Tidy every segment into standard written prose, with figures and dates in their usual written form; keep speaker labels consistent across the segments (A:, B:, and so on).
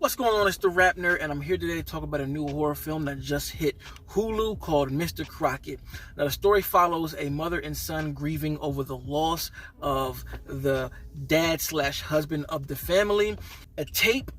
A: What's going on? It's the RapNerd, and I'm here today to talk about a new horror film that just hit Hulu called Mr. Crocket. Now, the story follows a mother and son grieving over the loss of the dad/husband of the family. A tape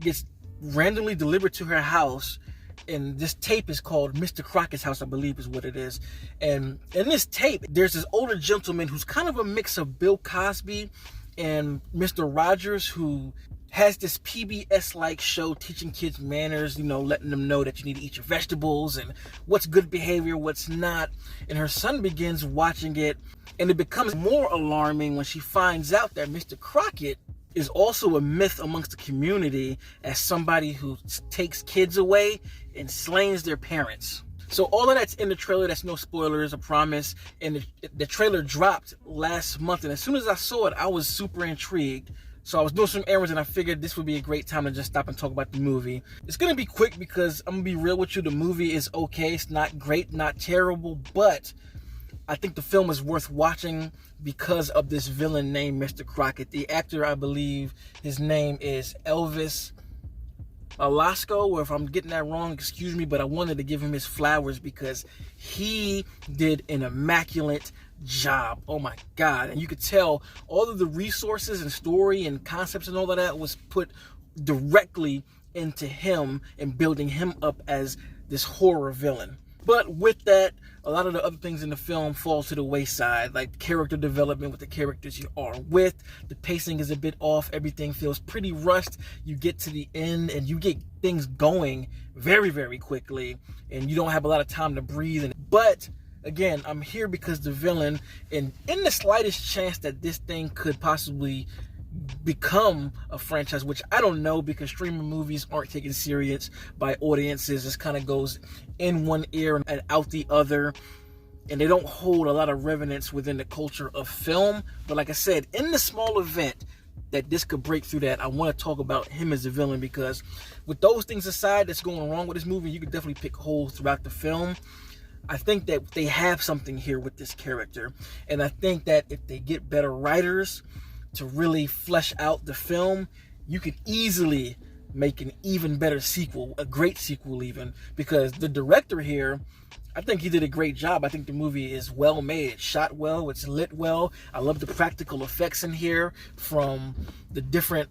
A: gets randomly delivered to her house, and this tape is called Mr. Crocket's House, I believe is what it is. And in this tape, there's this older gentleman who's kind of a mix of Bill Cosby and Mr. Rogers, who has this PBS-like show teaching kids manners, letting them know that you need to eat your vegetables and what's good behavior, what's not. And her son begins watching it, and it becomes more alarming when she finds out that Mr. Crocket is also a myth amongst the community as somebody who takes kids away and slays their parents. So all of that's in the trailer. That's no spoilers, I promise. And the trailer dropped last month, and as soon as I saw it, I was super intrigued. So I was doing some errands, and I figured this would be a great time to just stop and talk about the movie. It's going to be quick because I'm going to be real with you. The movie is okay. It's not great, not terrible, but I think the film is worth watching because of this villain named Mr. Crocket. The actor, I believe his name is Elvis Alasko, or if I'm getting that wrong, excuse me, but I wanted to give him his flowers because he did an immaculate job. Oh my God. And you could tell all of the resources and story and concepts and all of that was put directly into him and building him up as this horror villain. But with that, a lot of the other things in the film fall to the wayside, like character development with the characters you are with. The pacing is a bit off. Everything feels pretty rushed. You get to the end and you get things going very, very quickly, and you don't have a lot of time to breathe. But again, I'm here because the villain, and in the slightest chance that this thing could possibly become a franchise, which I don't know because streaming movies aren't taken serious by audiences. This kind of goes in one ear and out the other, and they don't hold a lot of reverence within the culture of film. But like I said, in the small event that this could break through that, I want to talk about him as a villain, because with those things aside that's going wrong with this movie, you could definitely pick holes throughout the film. I think that they have something here with this character, and I think that if they get better writers to really flesh out the film, you could easily make an even better sequel, a great sequel even, because the director here, I think he did a great job. I think the movie is well made. It's shot well, it's lit well. I love the practical effects in here, from the different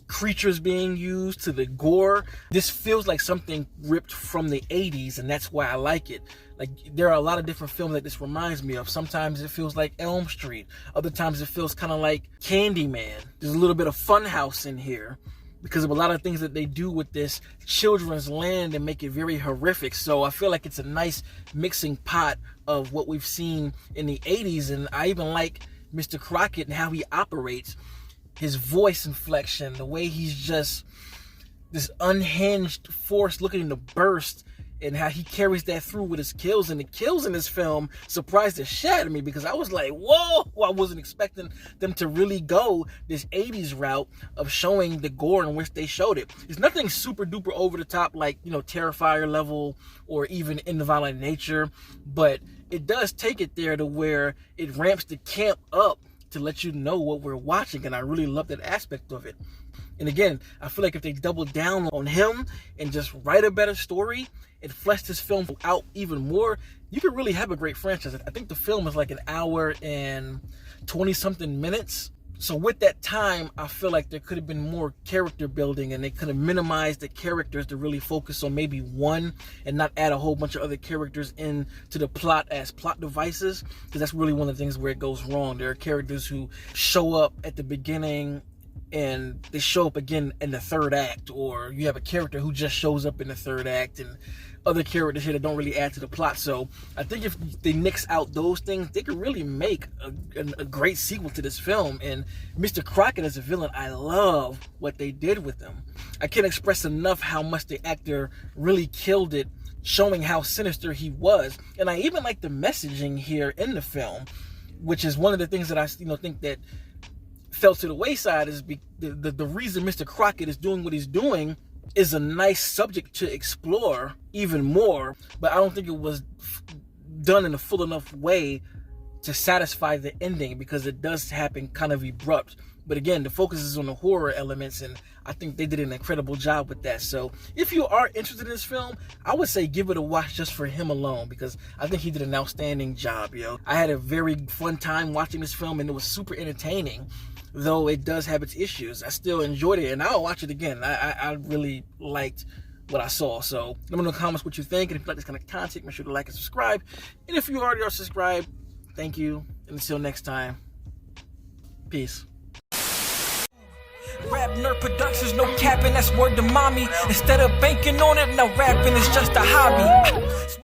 A: creatures being used to the gore. This feels like something ripped from the 80s, and that's why I like it. Like, there are a lot of different films that this reminds me of. Sometimes it feels like Elm Street. Other times it feels kind of like Candyman. There's a little bit of Funhouse in here because of a lot of things that they do with this children's land and make it very horrific. So I feel like it's a nice mixing pot of what we've seen in the 80s. And I even like Mr. Crocket and how he operates. His voice inflection, the way he's just this unhinged force looking to burst, and how he carries that through with his kills. And the kills in this film surprised the shit out of me, because I was like, whoa, I wasn't expecting them to really go this 80s route of showing the gore in which they showed it. It's nothing super duper over the top like, Terrifier level or even In the Violent Nature, but it does take it there to where it ramps the camp up to let you know what we're watching, and I really love that aspect of it. And again, I feel like if they double down on him and just write a better story and flesh this film out even more, you could really have a great franchise. I think the film is like an hour and 20-something minutes. So with that time, I feel like there could have been more character building, and they could have minimized the characters to really focus on maybe one and not add a whole bunch of other characters into the plot as plot devices, because that's really one of the things where it goes wrong. There are characters who show up at the beginning and they show up again in the third act, or you have a character who just shows up in the third act, and other characters here that don't really add to the plot. So I think if they nix out those things, they could really make a great sequel to this film. And Mr. Crocket as a villain, I love what they did with him. I can't express enough how much the actor really killed it, showing how sinister he was. And I even like the messaging here in the film, which is one of the things that I think that fell to the wayside. Is the reason Mr. Crocket is doing what he's doing is a nice subject to explore even more, but I don't think it was done in a full enough way to satisfy the ending, because it does happen kind of abrupt. But again, the focus is on the horror elements, and I think they did an incredible job with that. So if you are interested in this film, I would say give it a watch just for him alone, because I think he did an outstanding job, yo. I had a very fun time watching this film, and it was super entertaining, though it does have its issues. I still enjoyed it, and I'll watch it again. I really liked what I saw. So let me know in the comments what you think, and if you like this kind of content, make sure to like and subscribe. And if you already are subscribed, thank you, and until next time, peace. RapNerd Productions, no capping, that's word to mommy. Instead of banking on it, now rapping is just a hobby.